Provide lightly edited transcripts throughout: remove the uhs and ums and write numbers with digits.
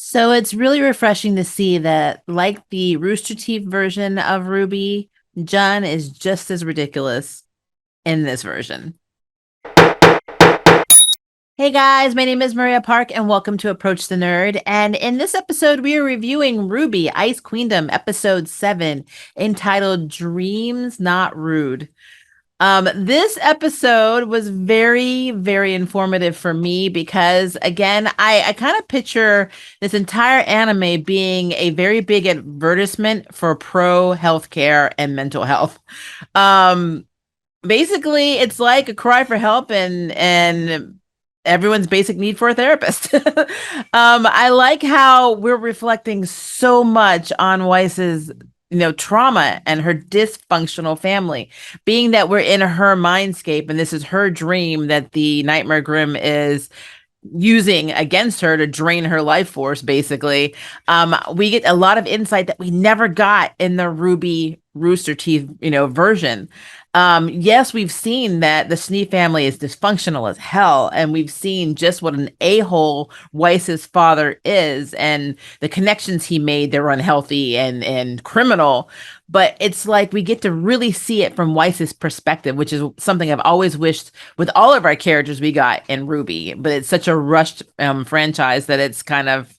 So it's really refreshing to see that, like the Rooster Teeth version of Ruby, John is just as ridiculous in this version. Hey guys, my name is Maria Park, and welcome to Approach the Nerd. And in this episode, we are reviewing Rwby-Ice Queendom, episode 7, entitled Dreams Not Rude. This episode was very, very informative for me because, again, I kind of picture this entire anime being a very big advertisement for pro healthcare and mental health. Um, Basically, it's like a cry for help and everyone's basic need for a therapist. I like how we're reflecting so much on Weiss's trauma and her dysfunctional family, being that we're in her mindscape and this is her dream that the Nightmare Grim is using against her to drain her life force. Basically, we get a lot of insight that we never got in the Ruby Rooster Teeth version. Yes, we've seen that the Snee family is dysfunctional as hell, and we've seen just what an a-hole Weiss's father is, and the connections he made, they're unhealthy and criminal. But it's like we get to really see it from Weiss's perspective, which is something I've always wished with all of our characters we got in Ruby. But it's such a rushed franchise that it's kind of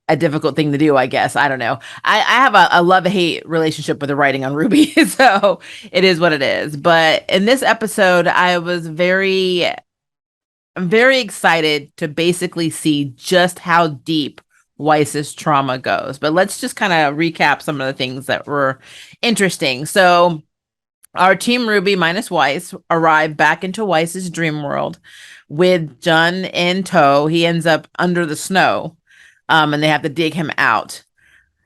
a difficult thing to do, I guess. I don't know. I have a love-hate relationship with the writing on Ruby, so it is what it is. But in this episode, I was very excited to basically see just how deep Weiss's trauma goes. But let's just kind of recap some of the things that were interesting. So our team Ruby minus Weiss arrived back into Weiss's dream world with Jun in tow. He ends up under the snow, and they have to dig him out.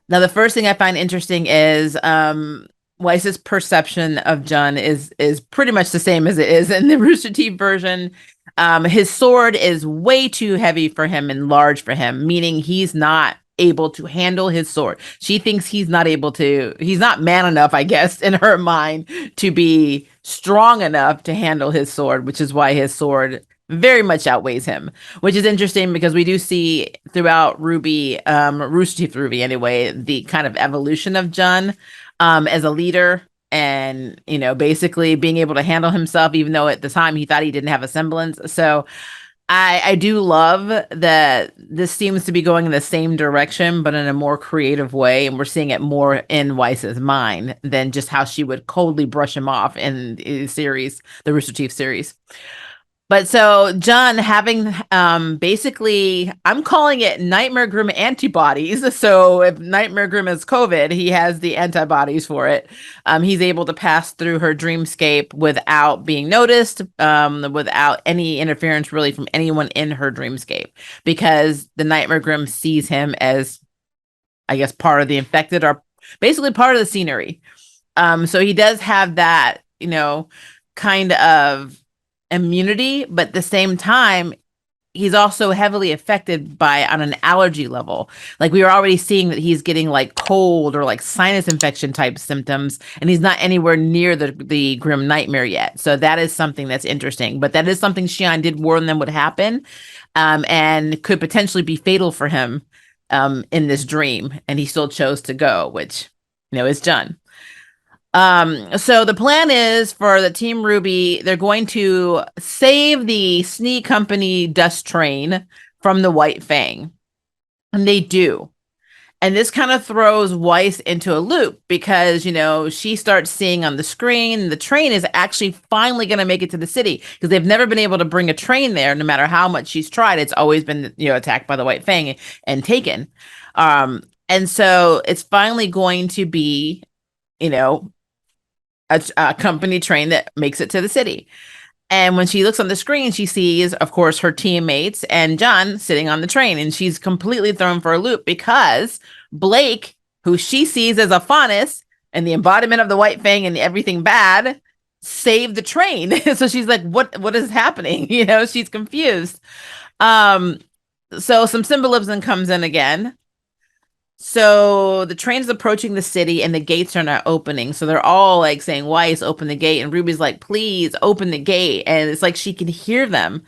Now, the first thing I find interesting is Weiss's perception of Jun is pretty much the same as it is in the Rooster Teeth version. His sword is way too heavy for him and large for him, meaning he's not able to handle his sword. She thinks he's not man enough, I guess, in her mind to be strong enough to handle his sword, which is why his sword very much outweighs him, which is interesting because we do see throughout Ruby, Rooster Teeth Ruby anyway, the kind of evolution of Jun as a leader and, basically being able to handle himself, even though at the time he thought he didn't have a semblance. So I do love that this seems to be going in the same direction, but in a more creative way. And we're seeing it more in Weiss's mind than just how she would coldly brush him off in the series, the Rooster Teeth series. But so John having basically, I'm calling it Nightmare Grim antibodies. So if Nightmare Grim is COVID, he has the antibodies for it. He's able to pass through her dreamscape without being noticed, without any interference really from anyone in her dreamscape, because the Nightmare Grim sees him as, I guess, part of the infected or basically part of the scenery. So he does have that, kind of immunity, but at the same time, he's also heavily affected by on an allergy level. Like we were already seeing that he's getting like cold or like sinus infection type symptoms, and he's not anywhere near the grim nightmare yet. So that is something that's interesting. But that is something Xian did warn them would happen, and could potentially be fatal for him in this dream. And he still chose to go, which is Jun. So the plan is for the Team Ruby, they're going to save the Snee Company dust train from the White Fang. And they do. And this kind of throws Weiss into a loop because, she starts seeing on the screen the train is actually finally going to make it to the city because they've never been able to bring a train there no matter how much she's tried. It's always been, attacked by the White Fang and taken. And so it's finally going to be, you know, a company train that makes it to the city. And when she looks on the screen, she sees, of course, her teammates and John sitting on the train. And she's completely thrown for a loop because Blake, who she sees as a Faunus and the embodiment of the White Fang and everything bad, saved the train. So she's like, what is happening? She's confused. Um, so some symbolism comes in again. So the train is approaching the city and the gates are not opening. So they're all like saying, Weiss, open the gate. And Ruby's like, please open the gate. And it's like she can hear them.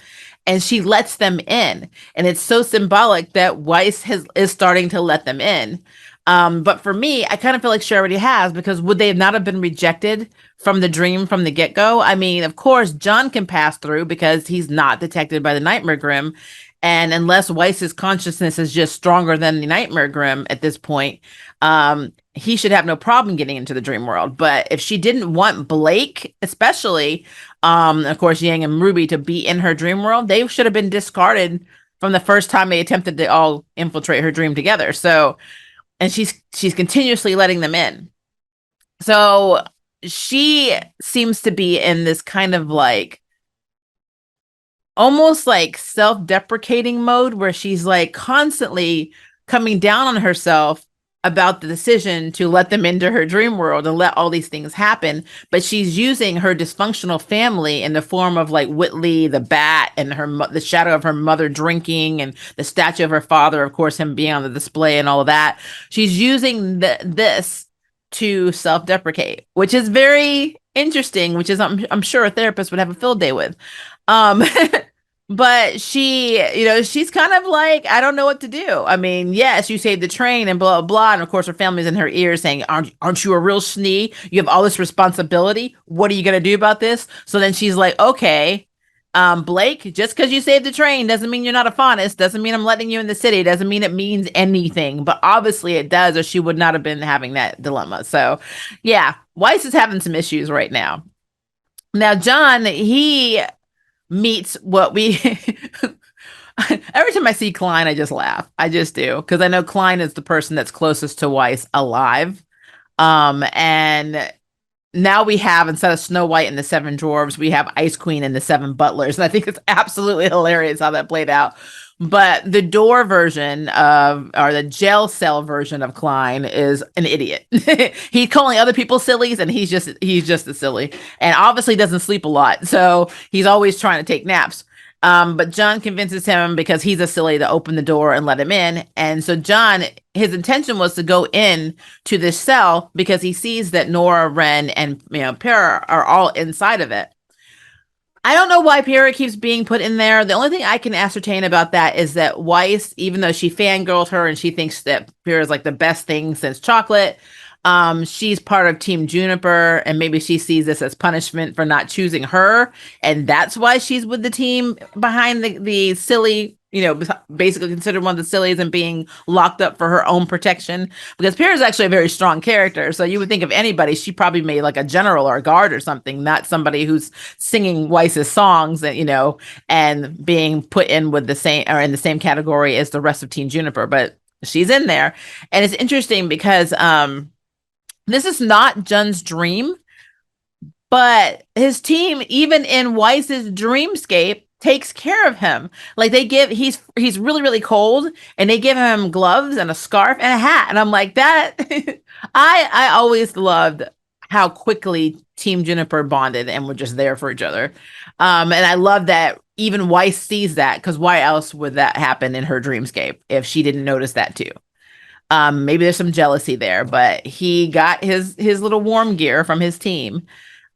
and she lets them in. And it's so symbolic that Weiss is starting to let them in. But for me, I kind of feel like she already has, because would they not have been rejected from the dream from the get-go? I mean, of course, John can pass through because he's not detected by the Nightmare Grim. And unless Weiss's consciousness is just stronger than the Nightmare Grim at this point, he should have no problem getting into the dream world. But if she didn't want Blake, especially, of course, Yang and Ruby, to be in her dream world, they should have been discarded from the first time they attempted to all infiltrate her dream together. So, and she's continuously letting them in. So she seems to be in this kind of like almost like self-deprecating mode where she's like constantly coming down on herself about the decision to let them into her dream world and let all these things happen. But she's using her dysfunctional family in the form of like Whitley the bat, and the shadow of her mother drinking, and the statue of her father, of course, him being on the display and all of that. She's using this to self-deprecate, which is very interesting, which is I'm sure a therapist would have a field day with. Um, but she's kind of like, I don't know what to do. I mean, yes, you saved the train and blah, blah, blah. And of course, her family's in her ear saying, aren't you a real schnee? You have all this responsibility. What are you going to do about this? So then she's like, okay, Blake, just because you saved the train doesn't mean you're not a faunist. Doesn't mean I'm letting you in the city. Doesn't mean it means anything. But obviously it does, or she would not have been having that dilemma. So yeah, Weiss is having some issues right now. Now, John, he meets what we every time I see Klein, I just laugh. I just do, because I know Klein is the person that's closest to Weiss alive. And now we have, instead of Snow White and the Seven Dwarves, we have Ice Queen and the Seven Butlers. And I think it's absolutely hilarious how that played out. But the door version of, or the jail cell version of Klein is an idiot. He's calling other people sillies, and he's just a silly, and obviously doesn't sleep a lot. So he's always trying to take naps. But John convinces him, because he's a silly, to open the door and let him in. And so John, his intention was to go in to this cell because he sees that Nora, Ren, and Para are all inside of it. I don't know why Para keeps being put in there. The only thing I can ascertain about that is that Weiss, even though she fangirled her and she thinks that Para is like the best thing since chocolate, she's part of Team Juniper, and maybe she sees this as punishment for not choosing her, and that's why she's with the team behind the silly, basically considered one of the sillies and being locked up for her own protection. Because Para is actually a very strong character, so you would think of anybody, she probably made like a general or a guard or something, not somebody who's singing Weiss's songs and being put in with the same, or in the same category as the rest of Team Juniper. But she's in there, and it's interesting because this is not Jun's dream, but his team, even in Weiss's dreamscape, takes care of him. Like he's really, really cold, and they give him gloves and a scarf and a hat. And I'm like, that I always loved how quickly Team Juniper bonded and were just there for each other. And I love that even Weiss sees that, because why else would that happen in her dreamscape if she didn't notice that too? Maybe there's some jealousy there, but he got his little warm gear from his team.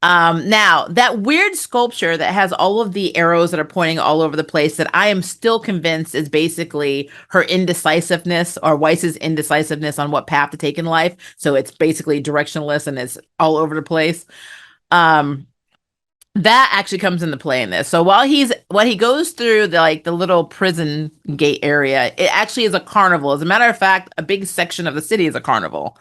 Now that weird sculpture that has all of the arrows that are pointing all over the place, that I am still convinced is basically her indecisiveness, or Weiss's indecisiveness on what path to take in life. So it's basically directionless and it's all over the place. That actually comes into play in this. So while he goes through the little prison gate area, it actually is a carnival. As a matter of fact, a big section of the city is a carnival.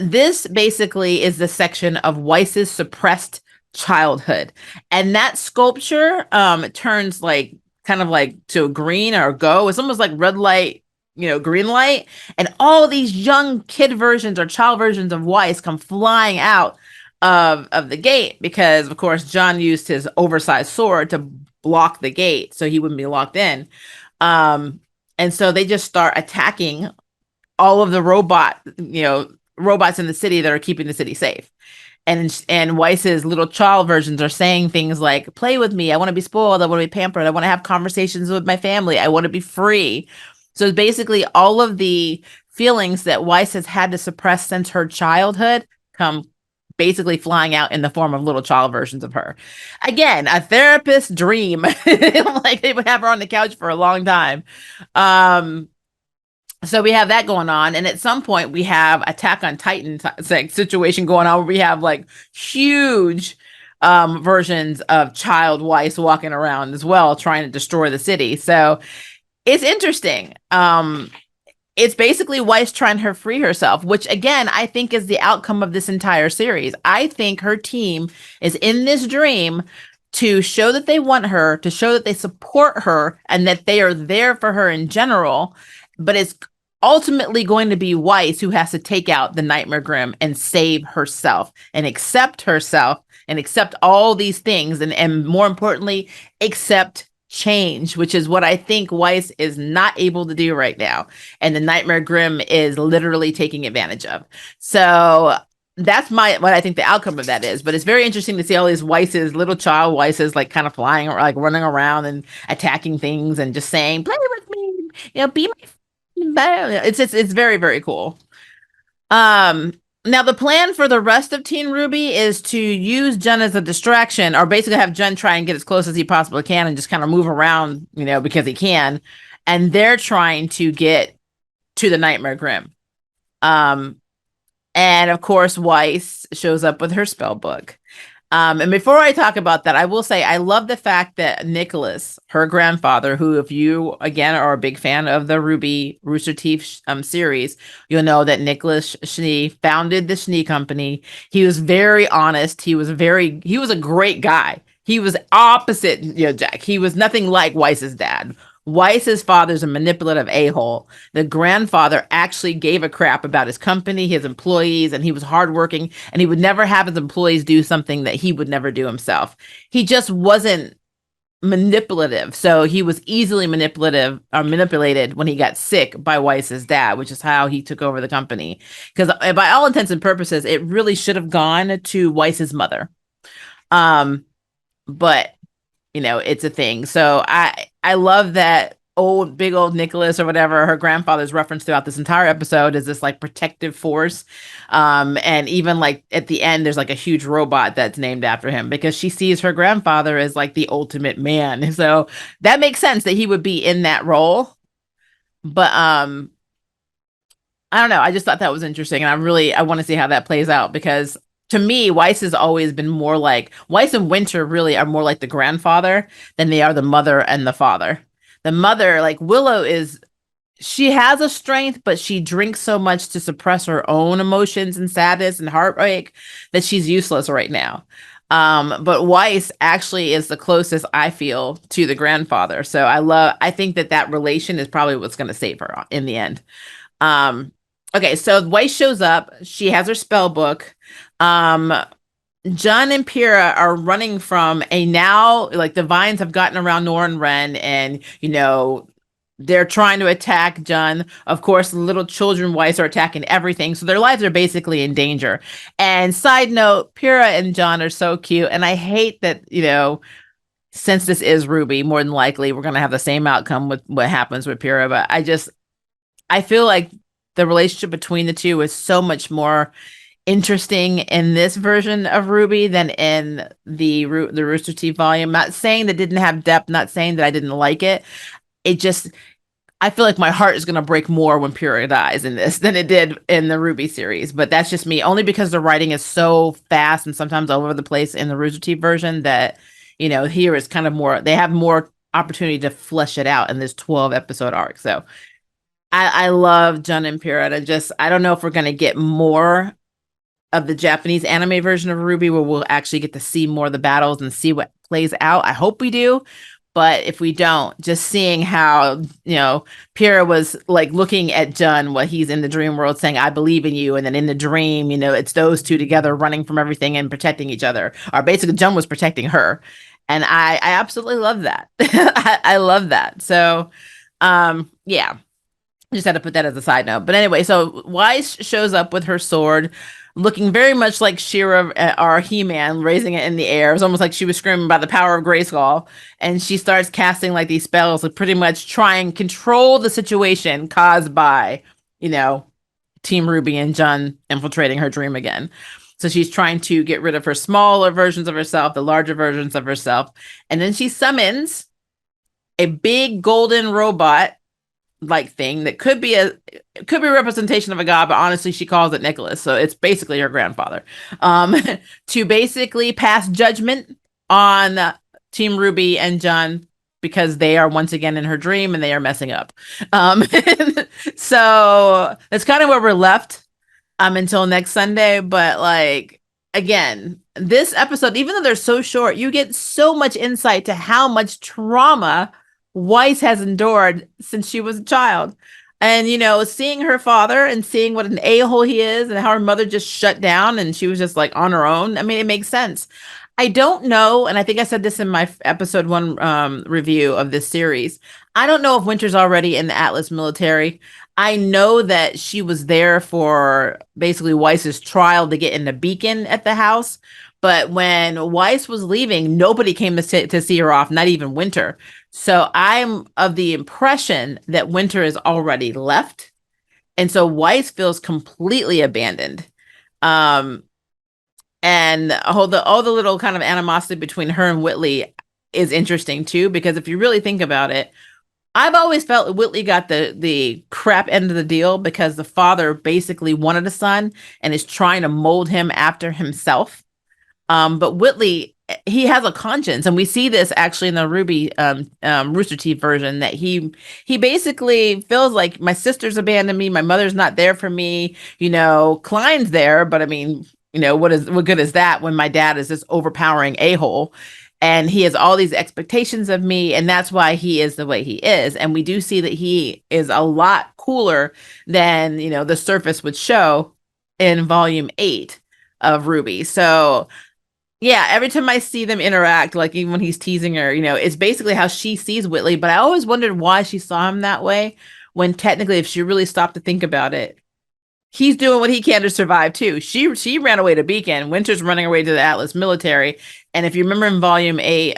This basically is the section of Weiss's suppressed childhood. And that sculpture turns like kind of like to green or go. It's almost like red light, green light. And all these young kid versions or child versions of Weiss come flying out of the gate, because of course John used his oversized sword to block the gate so he wouldn't be locked in. And so they just start attacking all of the robots in the city that are keeping the city safe. And Weiss's little child versions are saying things like, play with me, I want to be spoiled, I want to be pampered, I want to have conversations with my family, I want to be free. So basically all of the feelings that Weiss has had to suppress since her childhood come basically flying out in the form of little child versions of her. Again, a therapist dream. Like they would have her on the couch for a long time. Um, so we have that going on, and at some point we have Attack on Titan situation going on where we have like huge versions of child Weiss walking around as well, trying to destroy the city. So it's interesting. It's basically Weiss trying to free herself, which again, I think is the outcome of this entire series. I think her team is in this dream to show that they want her, to show that they support her, and that they are there for her in general. But it's ultimately going to be Weiss who has to take out the Nightmare Grim and save herself and accept all these things. And more importantly, accept change, which is what I think Weiss is not able to do right now. And the Nightmare Grim is literally taking advantage of. So that's what I think the outcome of that is. But it's very interesting to see all these Weisses, little child Weisses, like kind of flying or like running around and attacking things and just saying, play with me, be my it's very, very cool. Now the plan for the rest of Teen Ruby is to use Jun as a distraction, or basically have Jun try and get as close as he possibly can and just kind of move around, because he can. And they're trying to get to the Nightmare Grim. And of course, Weiss shows up with her spell book. And before I talk about that, I will say I love the fact that Nicholas, her grandfather, who, if you again are a big fan of the Ruby Rooster Teeth series, you'll know that Nicholas Schnee founded the Schnee Company. He was very honest. He was a great guy. He was opposite, Jack. He was nothing like Weiss's dad. Weiss's father's a manipulative a-hole. The grandfather actually gave a crap about his company, his employees, and he was hardworking, and he would never have his employees do something that he would never do himself. He just wasn't manipulative. So he was easily manipulated when he got sick by Weiss's dad, which is how he took over the company. Because by all intents and purposes, it really should have gone to Weiss's mother. But it's a thing. So I love that big old Nicholas or whatever, her grandfather's reference throughout this entire episode is this like protective force. And even like at the end, there's like a huge robot that's named after him because she sees her grandfather as like the ultimate man. So that makes sense that he would be in that role. But I don't know. I just thought that was interesting. And I want to see how that plays out because to me, Weiss has always been more like Weiss and Winter really are more like the grandfather than they are the mother and the father. The mother, like Willow, she has a strength, but she drinks so much to suppress her own emotions and sadness and heartbreak that she's useless right now. But Weiss actually is the closest I feel to the grandfather. So I think that relation is probably what's going to save her in the end. Okay, so Weiss shows up. She has her spell book. Jun and Pyrrha are running from like the vines have gotten around Nora and Ren, and they're trying to attack Jun. Of course, the little children Weiss are attacking everything, so their lives are basically in danger. And side note, Pyrrha and Jun are so cute, and I hate that since this is Ruby, more than likely we're gonna have the same outcome with what happens with Pyrrha. But I feel like the relationship between the two is so much more interesting in this version of Ruby than in the Rooster Teeth volume. Not saying that didn't have depth, not saying that I didn't like it. I feel like my heart is going to break more when Pyrrha dies in this than it did in the Ruby series. But that's just me, only because the writing is so fast and sometimes all over the place in the Rooster Teeth version that, here is kind of more, they have more opportunity to flesh it out in this 12 episode arc. So I love Jun and Pyrrha. And I don't know if we're going to get more of the Japanese anime version of Ruby where we'll actually get to see more of the battles and see what plays out. I hope we do. But if we don't, just seeing how, Pyrrha was like looking at Jun while he's in the dream world saying, I believe in you. And then in the dream, it's those two together running from everything and protecting each other. Or basically Jun was protecting her. And I absolutely love that. I love that. So, yeah. Just had to put that as a side note. But anyway, so Weiss shows up with her sword, looking very much like She-Ra or He-Man, raising it in the air. It was almost like she was screaming by the power of Grayskull. And she starts casting like these spells to pretty much try and control the situation caused by, Team Ruby and Jun infiltrating her dream again. So she's trying to get rid of her smaller versions of herself, the larger versions of herself. And then she summons a big golden robot like thing that could be a representation of a god, but honestly she calls it Nicholas, so it's basically her grandfather, to basically pass judgment on Team Ruby and John, because they are once again in her dream and they are messing up. um so that's kind of where we're left until next Sunday. But like, again, this episode, even though they're so short, you get so much insight to how much trauma Weiss has endured since she was a child. And, you know, seeing her father and seeing what an a-hole he is and how her mother just shut down and she was just like on her own. I mean, it makes sense. I don't know, and I think I said this in my episode 1 review of this series. I don't know if Winter's already in the Atlas military. I know that she was there for basically Weiss's trial to get in the beacon at the house. But when Weiss was leaving, nobody came to see her off, not even Winter. So I'm of the impression that Winter is already left. And so Weiss feels completely abandoned. And all the little kind of animosity between her and Whitley is interesting too, because if you really think about it, I've always felt Whitley got the crap end of the deal because the father basically wanted a son and is trying to mold him after himself. But Whitley, he has a conscience, and we see this actually in the Ruby Rooster Teeth version, that he basically feels like my sister's abandoned me, my mother's not there for me. You know, Klein's there, but I mean, you know, what good is that when my dad is this overpowering a-hole? And he has all these expectations of me, and that's why he is the way he is. And we do see that he is a lot cooler than, you know, the surface would show in volume 8 of Ruby. So yeah, every time I see them interact, like even when he's teasing her, you know, it's basically how she sees Whitley. But I always wondered why she saw him that way, when technically, if she really stopped to think about it, he's doing what he can to survive too. She ran away to Beacon. Winter's running away to the Atlas military. And if you remember in volume 8,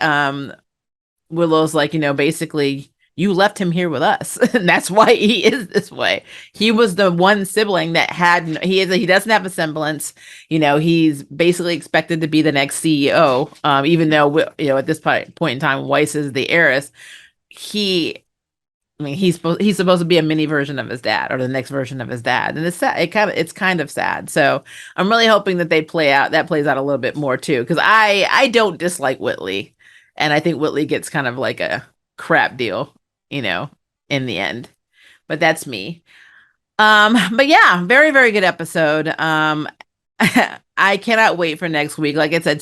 Willow's like, you know, basically, you left him here with us, and that's why he is this way. He was the one sibling that he doesn't have a semblance. You know, he's basically expected to be the next CEO, even though, you know, at this point in time, Weiss is the heiress. I mean, he's supposed to be a mini version of his dad, or the next version of his dad, and it's sad. It's kind of sad. So I'm really hoping that plays out a little bit more too, because I don't dislike Whitley, and I think Whitley gets kind of like a crap deal, you know, in the end. But that's me. But yeah, very, very good episode. I cannot wait for next week. Like I said,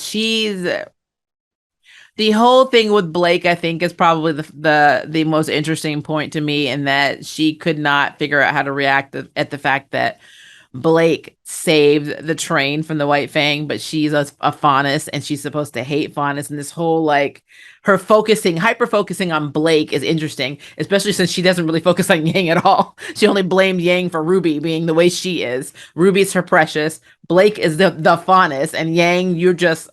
the whole thing with Blake, I think, is probably the most interesting point to me, in that she could not figure out how to react at the fact that Blake saved the train from the White Fang, but she's a Faunus, and she's supposed to hate Faunus. And this whole, like, her hyper focusing on Blake is interesting, especially since she doesn't really focus on Yang at all. She only blamed Yang for Ruby being the way she is. Ruby's her precious. Blake is the Faunus, and Yang, you're just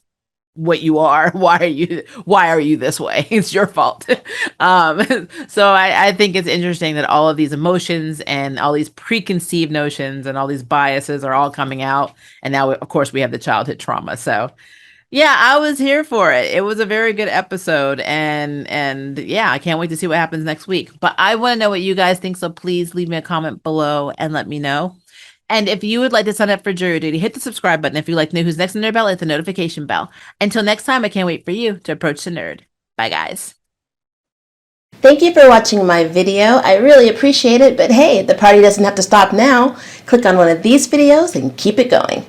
what you are. Why are you this way? It's your fault. So I think it's interesting that all of these emotions and all these preconceived notions and all these biases are all coming out, and now of course we have the childhood trauma. So yeah, I was here for it. It was a very good episode, and yeah, I can't wait to see what happens next week. But I want to know what you guys think, so please leave me a comment below and let me know. And if you would like to sign up for Jury Duty, hit the subscribe button. If you'd like to know who's next in Nerd Bell, hit the notification bell. Until next time, I can't wait for you to approach the nerd. Bye, guys. Thank you for watching my video. I really appreciate it, but hey, the party doesn't have to stop now. Click on one of these videos and keep it going.